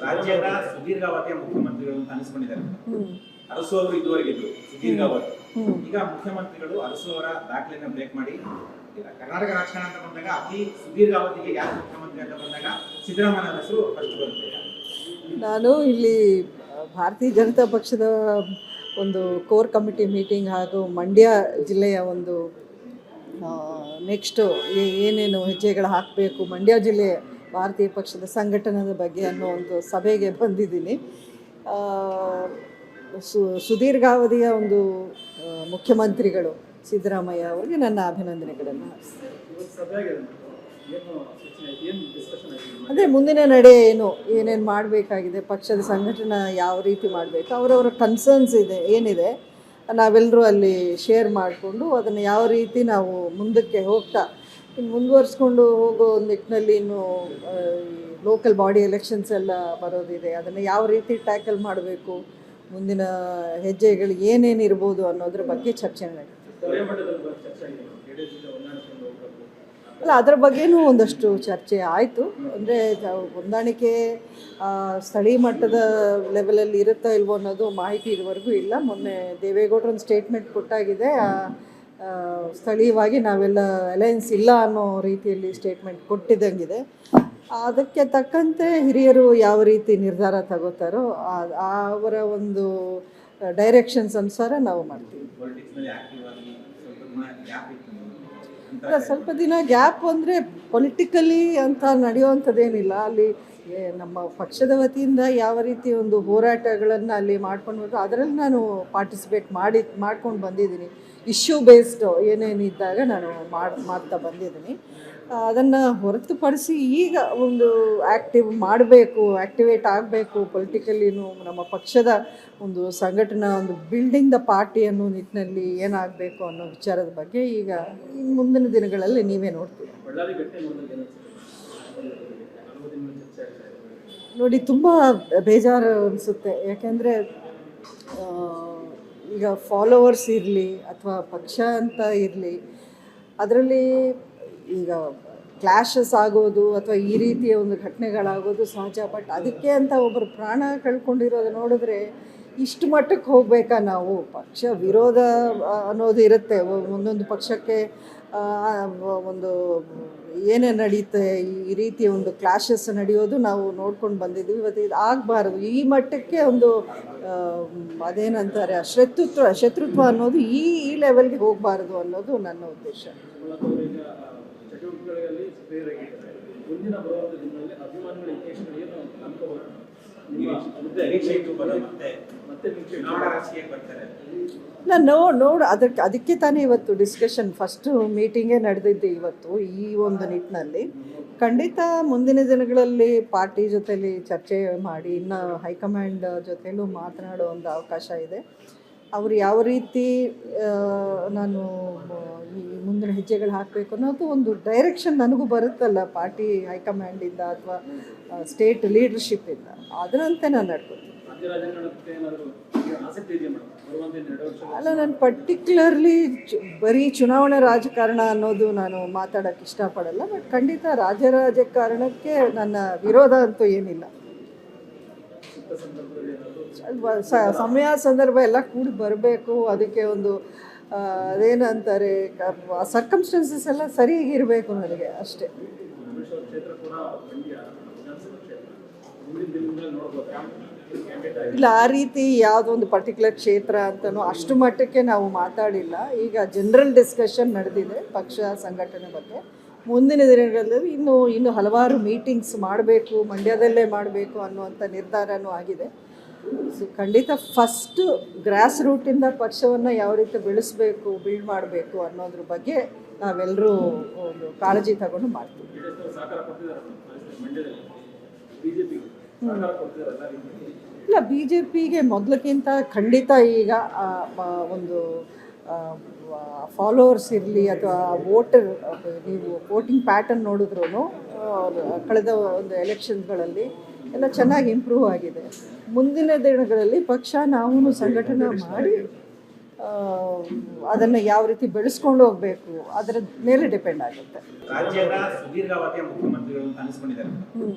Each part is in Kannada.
ರಾಜ್ಯದ ಸುದೀರ್ಘಾವಧಿಯ ಮುಖ್ಯಮಂತ್ರಿಗಳು ಅಂತ ಅನಿಸ್ಕೊಂಡಿದ್ದಾರೆ. ಅರಸು ಅವರು ಇದುವರೆಗೆ ಇದ್ರು ಸುದೀರ್ಘಾವಧಿ. ಈಗ ಮುಖ್ಯಮಂತ್ರಿಗಳು ಅರಸು ಅವರ ದಾಖಲೆಯನ್ನು ಬ್ರೇಕ್ ಮಾಡಿ ಕರ್ನಾಟಕ ರಾಜಕಾರಣ ಅಂತ ಬಂದಾಗ ಅತಿ ಸುದೀರ್ಘಾವಧಿಗೆ ಯಾರು ಮುಖ್ಯಮಂತ್ರಿ ಅಂತ ಬಂದಾಗ ಸಿದ್ದರಾಮಯ್ಯ ಹೆಸರು ಫಸ್ಟ್ ಬರುತ್ತೆ. ನಾನು ಇಲ್ಲಿ ಭಾರತೀಯ ಜನತಾ ಪಕ್ಷದ ಒಂದು ಕೋರ್ ಕಮಿಟಿ ಮೀಟಿಂಗ್ ಹಾಗೂ ಮಂಡ್ಯ ಜಿಲ್ಲೆಯ ಒಂದು ನೆಕ್ಸ್ಟು ಏನೇನು ಹೆಜ್ಜೆಗಳು ಹಾಕಬೇಕು ಮಂಡ್ಯ ಜಿಲ್ಲೆ ಭಾರತೀಯ ಪಕ್ಷದ ಸಂಘಟನೆಯ ಬಗ್ಗೆ ಅನ್ನೋ ಒಂದು ಸಭೆಗೆ ಬಂದಿದ್ದೀನಿ. ಸುದೀರ್ಘಾವಧಿಯ ಒಂದು ಮುಖ್ಯಮಂತ್ರಿಗಳು ಸಿದ್ದರಾಮಯ್ಯ ಅವರಿಗೆ ನನ್ನ ಅಭಿನಂದನೆಗಳನ್ನು. ಅದೇ ಮುಂದಿನ ನಡೆ ಏನೇನು ಮಾಡಬೇಕಾಗಿದೆ, ಪಕ್ಷದ ಸಂಘಟನೆ ಯಾವ ರೀತಿ ಮಾಡಬೇಕು, ಅವರವರ ಕನ್ಸರ್ನ್ಸ್ ಏನಿದೆ ನಾವೆಲ್ಲರೂ ಅಲ್ಲಿ ಶೇರ್ ಮಾಡಿಕೊಂಡು ಅದನ್ನು ಯಾವ ರೀತಿ ನಾವು ಮುಂದಕ್ಕೆ ಹೋಗ್ತಾ ಮುಂದುವರಿಸ್ಕೊಂಡು ಹೋಗೋ ನಿಟ್ಟಿನಲ್ಲಿ ಇನ್ನು ಲೋಕಲ್ ಬಾಡಿ ಎಲೆಕ್ಷನ್ಸ್ ಎಲ್ಲ ಬರೋದಿದೆ, ಅದನ್ನು ಯಾವ ರೀತಿ ಟ್ಯಾಕಲ್ ಮಾಡಬೇಕು, ಮುಂದಿನ ಹೆಜ್ಜೆಗಳು ಏನೇನು ಇರ್ಬೋದು ಅನ್ನೋದ್ರ ಬಗ್ಗೆ ಚರ್ಚೆ ನಡೀತಿದೆ. ಅಲ್ಲ, ಅದರ ಬಗ್ಗೆನೂ ಒಂದಷ್ಟು ಚರ್ಚೆ ಆಯಿತು. ಅಂದರೆ ಹೊಂದಾಣಿಕೆ ಸ್ಥಳೀಯ ಮಟ್ಟದ ಲೆವೆಲಲ್ಲಿ ಇರುತ್ತಾ ಇಲ್ವೋ ಅನ್ನೋದು ಮಾಹಿತಿ ಇದುವರೆಗೂ ಇಲ್ಲ. ಮೊನ್ನೆ ದೇವೇಗೌಡರು ಒಂದು ಸ್ಟೇಟ್ಮೆಂಟ್ ಕೊಟ್ಟಾಗಿದೆ, ಸ್ಥಳೀಯವಾಗಿ ನಾವೆಲ್ಲ ಅಲಯನ್ಸ್ ಇಲ್ಲ ಅನ್ನೋ ರೀತಿಯಲ್ಲಿ ಸ್ಟೇಟ್ಮೆಂಟ್ ಕೊಟ್ಟಿದ್ದಂಗಿದೆ. ಅದಕ್ಕೆ ತಕ್ಕಂತೆ ಹಿರಿಯರು ಯಾವ ರೀತಿ ನಿರ್ಧಾರ ತಗೋತಾರೋ ಅವರ ಒಂದು ಡೈರೆಕ್ಷನ್ಸ್ ಅನುಸಾರ ನಾವು ಮಾಡ್ತೀವಿ. ಸ್ವಲ್ಪ ದಿನ ಗ್ಯಾಪ್ ಅಂದರೆ ಪೊಲಿಟಿಕಲಿ ಅಂತ ನಡೆಯುವಂಥದ್ದೇನಿಲ್ಲ. ಅಲ್ಲಿ ನಮ್ಮ ಪಕ್ಷದ ವತಿಯಿಂದ ಯಾವ ರೀತಿ ಒಂದು ಹೋರಾಟಗಳನ್ನು ಅಲ್ಲಿ ಮಾಡ್ಕೊಂಡು ಅದರಲ್ಲಿ ನಾನು ಪಾರ್ಟಿಸಿಪೇಟ್ ಮಾಡ್ಕೊಂಡು ಬಂದಿದ್ದೀನಿ. ಇಶ್ಯೂ ಬೇಸ್ಡ್ ಏನೇನಿದ್ದಾಗ ನಾನು ಮಾಡ್ತಾ ಬಂದಿದ್ದೀನಿ. ಅದನ್ನು ಹೊರತುಪಡಿಸಿ ಈಗ ಒಂದು ಆ್ಯಕ್ಟಿವೇಟ್ ಆಗಬೇಕು ಪೊಲಿಟಿಕಲಿನೂ, ನಮ್ಮ ಪಕ್ಷದ ಒಂದು ಸಂಘಟನಾ ಒಂದು ಬಿಲ್ಡಿಂಗ್ ದ ಪಾರ್ಟಿ ಅನ್ನೋ ನಿಟ್ಟಿನಲ್ಲಿ ಏನಾಗಬೇಕು ಅನ್ನೋ ವಿಚಾರದ ಬಗ್ಗೆ ಈಗ ಮುಂದಿನ ದಿನಗಳಲ್ಲಿ ನೀವೇ ನೋಡ್ತೀವಿ. ನೋಡಿ, ತುಂಬ ಬೇಜಾರು ಅನಿಸುತ್ತೆ. ಯಾಕೆಂದರೆ ಈಗ ಫಾಲೋವರ್ಸ್ ಇರಲಿ ಅಥವಾ ಪಕ್ಷ ಅಂತ ಇರಲಿ, ಅದರಲ್ಲಿ ಈಗ ಕ್ಲಾಶಸ್ ಆಗೋದು ಅಥವಾ ಈ ರೀತಿಯ ಒಂದು ಘಟನೆಗಳಾಗೋದು ಸಹಜ. ಬಟ್ ಅದಕ್ಕೆ ಅಂತ ಒಬ್ಬರು ಪ್ರಾಣ ಕಳ್ಕೊಂಡಿರೋದು ನೋಡಿದ್ರೆ ಇಷ್ಟು ಮಟ್ಟಕ್ಕೆ ಹೋಗಬೇಕಾ ನಾವು? ಪಕ್ಷ ವಿರೋಧ ಅನ್ನೋದು ಇರುತ್ತೆ, ಒಂದೊಂದು ಪಕ್ಷಕ್ಕೆ ಒಂದು ಏನೇ ನಡೀತೆ ಈ ರೀತಿಯ ಒಂದು ಕ್ಲಾಶಸ್ ನಡೆಯೋದು ನಾವು ನೋಡ್ಕೊಂಡು ಬಂದಿದ್ದೀವಿ. ಇವತ್ತು ಇದು ಆಗಬಾರ್ದು, ಈ ಮಟ್ಟಕ್ಕೆ ಒಂದು ಅದೇನಂತಾರೆ ಶತ್ರುತ್ವ ಅನ್ನೋದು ಈ ಲೆವೆಲ್ಗೆ ಹೋಗಬಾರ್ದು ಅನ್ನೋದು ನನ್ನ ಉದ್ದೇಶ. ಅದಕ್ಕೆ ತಾನೇ ಇವತ್ತು ಡಿಸ್ಕಷನ್ ಫಸ್ಟ್ ಮೀಟಿಂಗೇ ನಡೆದಿದ್ದು ಇವತ್ತು. ಈ ಒಂದು ನಿಟ್ಟಿನಲ್ಲಿ ಖಂಡಿತ ಮುಂದಿನ ದಿನಗಳಲ್ಲಿ ಪಾರ್ಟಿ ಜೊತೆಲಿ ಚರ್ಚೆ ಮಾಡಿ ಇನ್ನು ಹೈಕಮಾಂಡ್ ಜೊತೆಲೂ ಮಾತನಾಡೋ ಒಂದು ಅವಕಾಶ ಇದೆ. ಅವರು ಯಾವ ರೀತಿ ನಾನು ಈ ಮುಂದಿನ ಹೆಜ್ಜೆಗಳು ಹಾಕಬೇಕು ಅನ್ನೋದು ಒಂದು ಡೈರೆಕ್ಷನ್ ನನಗೂ ಬರುತ್ತಲ್ಲ ಪಾರ್ಟಿ ಹೈಕಮಾಂಡಿಂದ ಅಥವಾ ಸ್ಟೇಟ್ ಲೀಡರ್ಶಿಪ್ಪಿಂದ, ಅದರಂತೆ ನಾನು ನಡ್ಕೊತೀನಿ. ಅಲ್ಲ, ನಾನು ಪರ್ಟಿಕ್ಯುಲರ್ಲಿ ಬರೀ ಚುನಾವಣಾ ರಾಜಕಾರಣ ಅನ್ನೋದು ನಾನು ಮಾತಾಡೋಕ್ಕೆ ಇಷ್ಟಪಡಲ್ಲ. ಬಟ್ ಖಂಡಿತ ರಾಜಕಾರಣಕ್ಕೆ ನನ್ನ ವಿರೋಧ ಅಂತೂ ಏನಿಲ್ಲ. ಸಮಯ ಸಂದರ್ಭ ಎಲ್ಲ ಕೂಡಿ ಬರಬೇಕು. ಅದಕ್ಕೆ ಒಂದು ಅದೇನಂತಾರೆ ಸರ್ಕಮ್ಸ್ಟೆನ್ಸಸ್ ಎಲ್ಲ ಸರಿಯಾಗಿರಬೇಕು ನನಗೆ, ಅಷ್ಟೇ. ಇಲ್ಲ, ಆ ರೀತಿ ಯಾವುದೊಂದು ಪರ್ಟಿಕ್ಯುಲರ್ ಕ್ಷೇತ್ರ ಅಂತನೋ ಅಷ್ಟು ಮಟ್ಟಕ್ಕೆ ನಾವು ಮಾತಾಡಿಲ್ಲ. ಈಗ ಜನರಲ್ ಡಿಸ್ಕಷನ್ ನಡೆದಿದೆ ಪಕ್ಷ ಸಂಘಟನೆ ಬಗ್ಗೆ. ಮುಂದಿನ ದಿನಗಳಲ್ಲಿ ಇನ್ನು ಹಲವಾರು ಮೀಟಿಂಗ್ಸ್ ಮಾಡಬೇಕು, ಮಂಡ್ಯದಲ್ಲೇ ಮಾಡಬೇಕು ಅನ್ನುವಂಥ ನಿರ್ಧಾರನೂ ಆಗಿದೆ. ಸೊ ಖಂಡಿತ ಫಸ್ಟು ಗ್ರಾಸ್ ರೂಟಿಂದ ಪಕ್ಷವನ್ನು ಯಾವ ರೀತಿ ಬೆಳೆಸಬೇಕು, ಬಿಲ್ಡ್ ಮಾಡಬೇಕು ಅನ್ನೋದ್ರ ಬಗ್ಗೆ ನಾವೆಲ್ಲರೂ ಒಂದು ಕಾಳಜಿ ತಗೊಂಡು ಮಾಡ್ತೀವಿ. ಇಲ್ಲ, BJPಗೆ ಮೊದಲಕ್ಕಿಂತ ಖಂಡಿತ ಈಗ ಒಂದು ಫಾಲೋವರ್ಸ್ ಇರಲಿ ಅಥವಾ ನೀವು ವೋಟಿಂಗ್ ಪ್ಯಾಟರ್ನ್ ನೋಡಿದ್ರೂ ಕಳೆದ ಒಂದು ಎಲೆಕ್ಷನ್ಗಳಲ್ಲಿ ಎಲ್ಲ ಚೆನ್ನಾಗಿ ಇಂಪ್ರೂವ್ ಆಗಿದೆ. ಮುಂದಿನ ದಿನಗಳಲ್ಲಿ ಪಕ್ಷ ನಾವು ಸಂಘಟನೆ ಮಾಡಿ ಅದನ್ನು ಯಾವ ರೀತಿ ಬೆಳೆಸ್ಕೊಂಡು ಹೋಗಬೇಕು ಅದರ ಮೇಲೆ ಡಿಪೆಂಡ್ ಆಗುತ್ತೆ. ರಾಜ್ಯದ ಸುದೀರ್ಘಾವಧಿಯ ಮುಖ್ಯಮಂತ್ರಿಗಳು ಅನಿಸ್ಕೊಂಡಿದ್ದಾರೆ.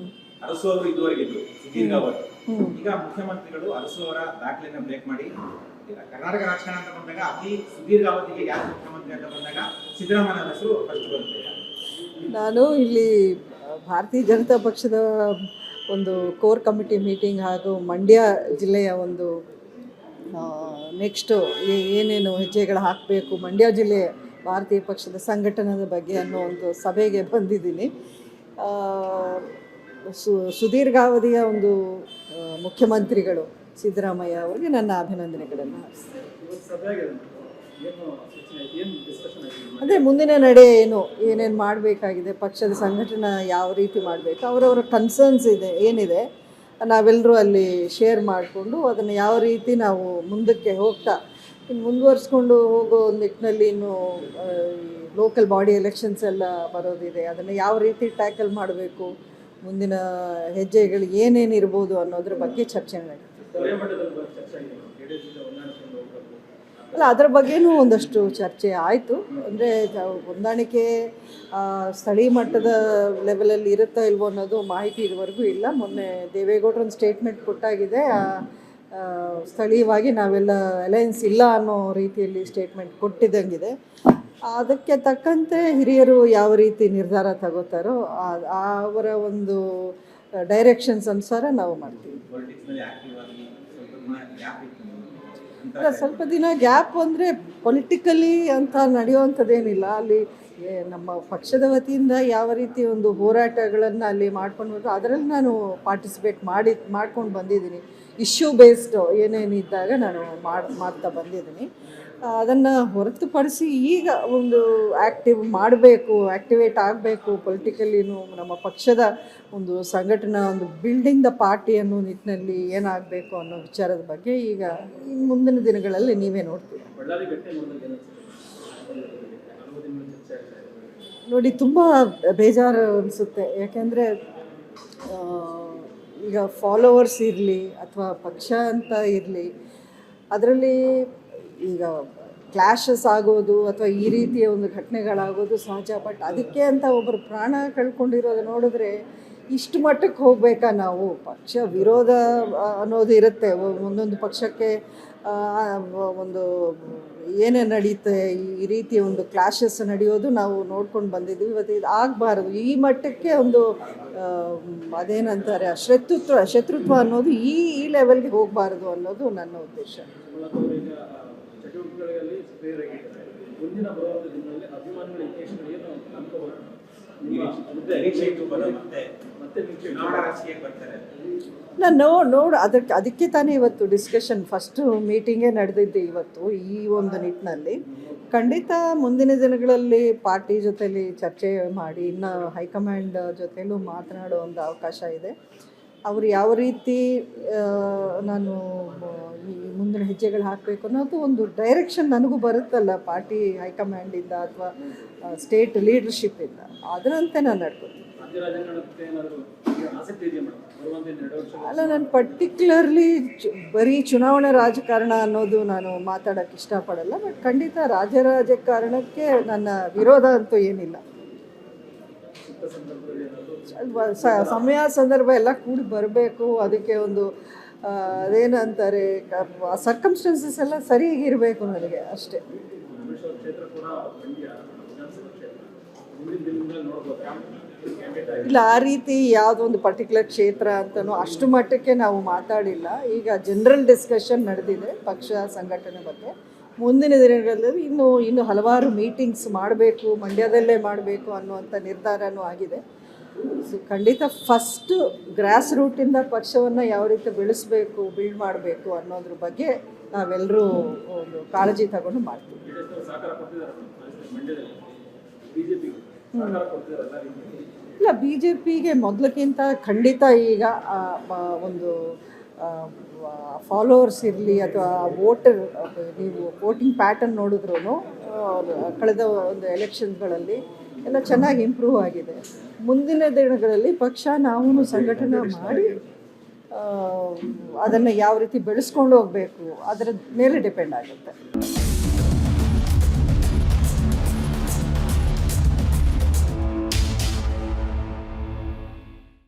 ಅರಸು ಅವರು ಇದುವರೆಗೆ ಇದ್ರು ಸುದೀರ್ಘಾವಧಿ. ಈಗ ಮುಖ್ಯಮಂತ್ರಿಗಳು ಅರಸು ಅವರ ದಾಖಲೆಯನ್ನು ಬ್ರೇಕ್ ಮಾಡಿ ಈಗ ಕರ್ನಾಟಕ ರಾಜಕಾರಣ ಅಂತ ಬಂದಾಗ ಅತಿ ಸುದೀರ್ಘಾವಧಿಗೆ ಯಾರು ಮುಖ್ಯಮಂತ್ರಿ ಅಂತ ಬಂದಾಗ ಸಿದ್ದರಾಮಯ್ಯ ಹೆಸರು ಫಸ್ಟ್ ಬರುತ್ತೆ. ನಾನು ಇಲ್ಲಿ ಭಾರತೀಯ ಜನತಾ ಪಕ್ಷದ ಒಂದು ಕೋರ್ ಕಮಿಟಿ ಮೀಟಿಂಗ್ ಹಾಗೂ ಮಂಡ್ಯ ಜಿಲ್ಲೆಯ ಒಂದು ನೆಕ್ಸ್ಟು ಏನೇನು ಹೆಜ್ಜೆಗಳು ಹಾಕಬೇಕು ಮಂಡ್ಯ ಜಿಲ್ಲೆ ಭಾರತೀಯ ಪಕ್ಷದ ಸಂಘಟನೆಯ ಬಗ್ಗೆ ಅನ್ನೋ ಒಂದು ಸಭೆಗೆ ಬಂದಿದ್ದೀನಿ. ಸುದೀರ್ಘಾವಧಿಯ ಒಂದು ಮುಖ್ಯಮಂತ್ರಿಗಳು ಸಿದ್ದರಾಮಯ್ಯ ಅವರಿಗೆ ನನ್ನ ಅಭಿನಂದನೆಗಳನ್ನು ಅದೇ ಮುಂದಿನ ನಡೆ ಏನೇನು ಮಾಡಬೇಕಾಗಿದೆ, ಪಕ್ಷದ ಸಂಘಟನೆ ಯಾವ ರೀತಿ ಮಾಡಬೇಕು, ಅವರವರ ಕನ್ಸರ್ನ್ಸ್ ಏನಿದೆ ನಾವೆಲ್ಲರೂ ಅಲ್ಲಿ ಶೇರ್ ಮಾಡಿಕೊಂಡು ಅದನ್ನು ಯಾವ ರೀತಿ ನಾವು ಮುಂದಕ್ಕೆ ಹೋಗ್ತಾ ಇನ್ನು ಮುಂದುವರಿಸ್ಕೊಂಡು ಹೋಗೋ ನಿಟ್ಟಿನಲ್ಲಿ ಇನ್ನು ಲೋಕಲ್ ಬಾಡಿ ಎಲೆಕ್ಷನ್ಸ್ ಎಲ್ಲ ಬರೋದಿದೆ, ಅದನ್ನು ಯಾವ ರೀತಿ ಟ್ಯಾಕಲ್ ಮಾಡಬೇಕು, ಮುಂದಿನ ಹೆಜ್ಜೆಗಳು ಏನೇನು ಇರ್ಬೋದು ಅನ್ನೋದ್ರ ಬಗ್ಗೆ ಚರ್ಚೆ ನಡೀತಿದೆ. ಅಲ್ಲ, ಅದರ ಬಗ್ಗೆನೂ ಒಂದಷ್ಟು ಚರ್ಚೆ ಆಯಿತು. ಅಂದರೆ ಹೊಂದಾಣಿಕೆ ಸ್ಥಳೀಯ ಮಟ್ಟದ ಲೆವೆಲಲ್ಲಿ ಇರುತ್ತಾ ಇಲ್ವೋ ಅನ್ನೋದು ಮಾಹಿತಿ ಇದುವರೆಗೂ ಇಲ್ಲ. ಮೊನ್ನೆ ದೇವೇಗೌಡರು ಒಂದು ಸ್ಟೇಟ್ಮೆಂಟ್ ಕೊಟ್ಟಾಗಿದೆ, ಸ್ಥಳೀಯವಾಗಿ ನಾವೆಲ್ಲ ಅಲಯನ್ಸ್ ಇಲ್ಲ ಅನ್ನೋ ರೀತಿಯಲ್ಲಿ ಸ್ಟೇಟ್ಮೆಂಟ್ ಕೊಟ್ಟಿದ್ದಂಗಿದೆ. ಅದಕ್ಕೆ ತಕ್ಕಂತೆ ಹಿರಿಯರು ಯಾವ ರೀತಿ ನಿರ್ಧಾರ ತಗೋತಾರೋ ಅವರ ಒಂದು ಡೈರೆಕ್ಷನ್ಸ್ ಅನುಸಾರ ನಾವು ಮಾಡ್ತೀವಿ. ಸ್ವಲ್ಪ ದಿನ ಗ್ಯಾಪ್ ಅಂದರೆ ಪೊಲಿಟಿಕಲಿ ಅಂತ ನಡೆಯುವಂಥದ್ದೇನಿಲ್ಲ. ಅಲ್ಲಿ ನಮ್ಮ ಪಕ್ಷದ ವತಿಯಿಂದ ಯಾವ ರೀತಿ ಒಂದು ಹೋರಾಟಗಳನ್ನು ಅಲ್ಲಿ ಮಾಡ್ಕೊಂಡು ಅದರಲ್ಲಿ ನಾನು ಪಾರ್ಟಿಸಿಪೇಟ್ ಮಾಡ್ಕೊಂಡು ಬಂದಿದ್ದೀನಿ. ಇಶ್ಯೂ ಬೇಸ್ಡ್ ಏನೇನಿದ್ದಾಗ ನಾನು ಮಾಡ್ತಾ ಬಂದಿದ್ದೀನಿ. ಅದನ್ನು ಹೊರತುಪಡಿಸಿ ಈಗ ಒಂದು ಆ್ಯಕ್ಟಿವೇಟ್ ಆಗಬೇಕು ಪೊಲಿಟಿಕಲಿನೂ, ನಮ್ಮ ಪಕ್ಷದ ಒಂದು ಸಂಘಟನಾ ಒಂದು ಬಿಲ್ಡಿಂಗ್ ದ ಪಾರ್ಟಿ ಅನ್ನೋ ನಿಟ್ಟಿನಲ್ಲಿ ಏನಾಗಬೇಕು ಅನ್ನೋ ವಿಚಾರದ ಬಗ್ಗೆ ಈಗ ಮುಂದಿನ ದಿನಗಳಲ್ಲಿ ನೀವೇ ನೋಡ್ತೀವಿ. ನೋಡಿ, ತುಂಬ ಬೇಜಾರು ಅನಿಸುತ್ತೆ. ಯಾಕೆಂದರೆ ಈಗ ಫಾಲೋವರ್ಸ್ ಇರಲಿ ಅಥವಾ ಪಕ್ಷ ಅಂತ ಇರಲಿ, ಅದರಲ್ಲಿ ಈಗ ಕ್ಲಾಶಸ್ ಆಗೋದು ಅಥವಾ ಈ ರೀತಿಯ ಒಂದು ಘಟನೆಗಳಾಗೋದು ಸಹಜ. ಬಟ್ ಅದಕ್ಕೆ ಅಂತ ಒಬ್ಬರು ಪ್ರಾಣ ಕಳ್ಕೊಂಡಿರೋದು ನೋಡಿದ್ರೆ ಇಷ್ಟು ಮಟ್ಟಕ್ಕೆ ಹೋಗಬೇಕಾ ನಾವು? ಪಕ್ಷ ವಿರೋಧ ಅನ್ನೋದು ಇರುತ್ತೆ, ಒಂದೊಂದು ಪಕ್ಷಕ್ಕೆ ಒಂದು ಏನೇ ನಡೀತೆ ಈ ರೀತಿಯ ಒಂದು ಕ್ಲಾಶಸ್ ನಡೆಯೋದು ನಾವು ನೋಡ್ಕೊಂಡು ಬಂದಿದ್ದೀವಿ. ಇವತ್ತು ಇದು ಆಗಬಾರ್ದು, ಈ ಮಟ್ಟಕ್ಕೆ ಒಂದು ಅದೇನಂತಾರೆ ಶತ್ರುತ್ವ ಅನ್ನೋದು ಈ ಲೆವೆಲ್ಗೆ ಹೋಗಬಾರ್ದು ಅನ್ನೋದು ನನ್ನ ಉದ್ದೇಶ. ಅದಕ್ಕೆ ತಾನೇ ಇವತ್ತು ಡಿಸ್ಕಷನ್ ಫಸ್ಟ್ ಮೀಟಿಂಗೇ ನಡೆದಿದ್ದು ಇವತ್ತು. ಈ ಒಂದು ನಿಟ್ಟಿನಲ್ಲಿ ಖಂಡಿತ ಮುಂದಿನ ದಿನಗಳಲ್ಲಿ ಪಾರ್ಟಿ ಜೊತೆಲಿ ಚರ್ಚೆ ಮಾಡಿ ಇನ್ನು ಹೈಕಮಾಂಡ್ ಜೊತೆಲೂ ಮಾತನಾಡೋ ಒಂದು ಅವಕಾಶ ಇದೆ. ಅವರು ಯಾವ ರೀತಿ ನಾನು ಈ ಮುಂದಿನ ಹೆಜ್ಜೆಗಳು ಹಾಕಬೇಕು ಅನ್ನೋದು ಒಂದು ಡೈರೆಕ್ಷನ್ ನನಗೂ ಬರುತ್ತಲ್ಲ ಪಾರ್ಟಿ ಹೈಕಮಾಂಡಿಂದ ಅಥವಾ ಸ್ಟೇಟ್ ಲೀಡರ್ಶಿಪ್ಪಿಂದ, ಅದರಂತೆ ನಾನು ನಡ್ಕೊತೀನಿ. ಅಲ್ಲ, ನಾನು ಪರ್ಟಿಕ್ಯುಲರ್ಲಿ ಬರೀ ಚುನಾವಣಾ ರಾಜಕಾರಣ ಅನ್ನೋದು ನಾನು ಮಾತಾಡೋಕ್ಕೆ ಇಷ್ಟಪಡಲ್ಲ. ಬಟ್ ಖಂಡಿತ ರಾಜಕಾರಣಕ್ಕೆ ನನ್ನ ವಿರೋಧ ಅಂತೂ ಏನಿಲ್ಲ. ಸಮಯ ಸಂದರ್ಭ ಎಲ್ಲ ಕೂಡಿ ಬರಬೇಕು, ಅದಕ್ಕೆ ಒಂದು ಅದೇನಂತಾರೆ ಸರ್ಕಮ್ಸ್ಟೆನ್ಸಸ್ ಎಲ್ಲ ಸರಿಯಾಗಿರಬೇಕು ನನಗೆ ಅಷ್ಟೇ. ಇಲ್ಲ, ಆ ರೀತಿ ಯಾವುದೋ ಒಂದು ಪರ್ಟಿಕ್ಯುಲರ್ ಕ್ಷೇತ್ರ ಅಂತಲೂ ಅಷ್ಟು ಮಟ್ಟಕ್ಕೆ ನಾವು ಮಾತಾಡಿಲ್ಲ. ಈಗ ಜನರಲ್ ಡಿಸ್ಕಷನ್ ನಡೆದಿದೆ ಪಕ್ಷ ಸಂಘಟನೆ ಬಗ್ಗೆ. ಮುಂದಿನ ದಿನಗಳಲ್ಲಿ ಇನ್ನು ಹಲವಾರು ಮೀಟಿಂಗ್ಸ್ ಮಾಡಬೇಕು, ಮಂಡ್ಯದಲ್ಲೇ ಮಾಡಬೇಕು ಅನ್ನುವಂಥ ನಿರ್ಧಾರನೂ ಆಗಿದೆ. ಸೊ ಖಂಡಿತ ಫಸ್ಟು ಗ್ರಾಸ್ ರೂಟಿಂದ ಪಕ್ಷವನ್ನು ಯಾವ ರೀತಿ ಬೆಳೆಸಬೇಕು, ಬಿಲ್ಡ್ ಮಾಡಬೇಕು ಅನ್ನೋದ್ರ ಬಗ್ಗೆ ನಾವೆಲ್ಲರೂ ಒಂದು ಕಾಳಜಿ ತಗೊಂಡು ಮಾಡ್ತೀವಿ. ಇಲ್ಲ, BJPಗೆ ಮೊದಲಕ್ಕಿಂತ ಖಂಡಿತ ಈಗ ಒಂದು ಫಾಲೋವರ್ಸ್ ಇರಲಿ ಅಥವಾ ನೀವು ವೋಟಿಂಗ್ ಪ್ಯಾಟರ್ನ್ ನೋಡಿದ್ರೂ ಕಳೆದ ಒಂದು ಎಲೆಕ್ಷನ್ಗಳಲ್ಲಿ ಎಲ್ಲ ಚೆನ್ನಾಗಿ ಇಂಪ್ರೂವ್ ಆಗಿದೆ. ಮುಂದಿನ ದಿನಗಳಲ್ಲಿ ಪಕ್ಷ ನಾವು ಸಂಘಟನೆ ಮಾಡಿ ಅದನ್ನು ಯಾವ ರೀತಿ ಬೆಳೆಸ್ಕೊಂಡು ಹೋಗಬೇಕು ಅದರ ಮೇಲೆ ಡಿಪೆಂಡ್ ಆಗುತ್ತೆ.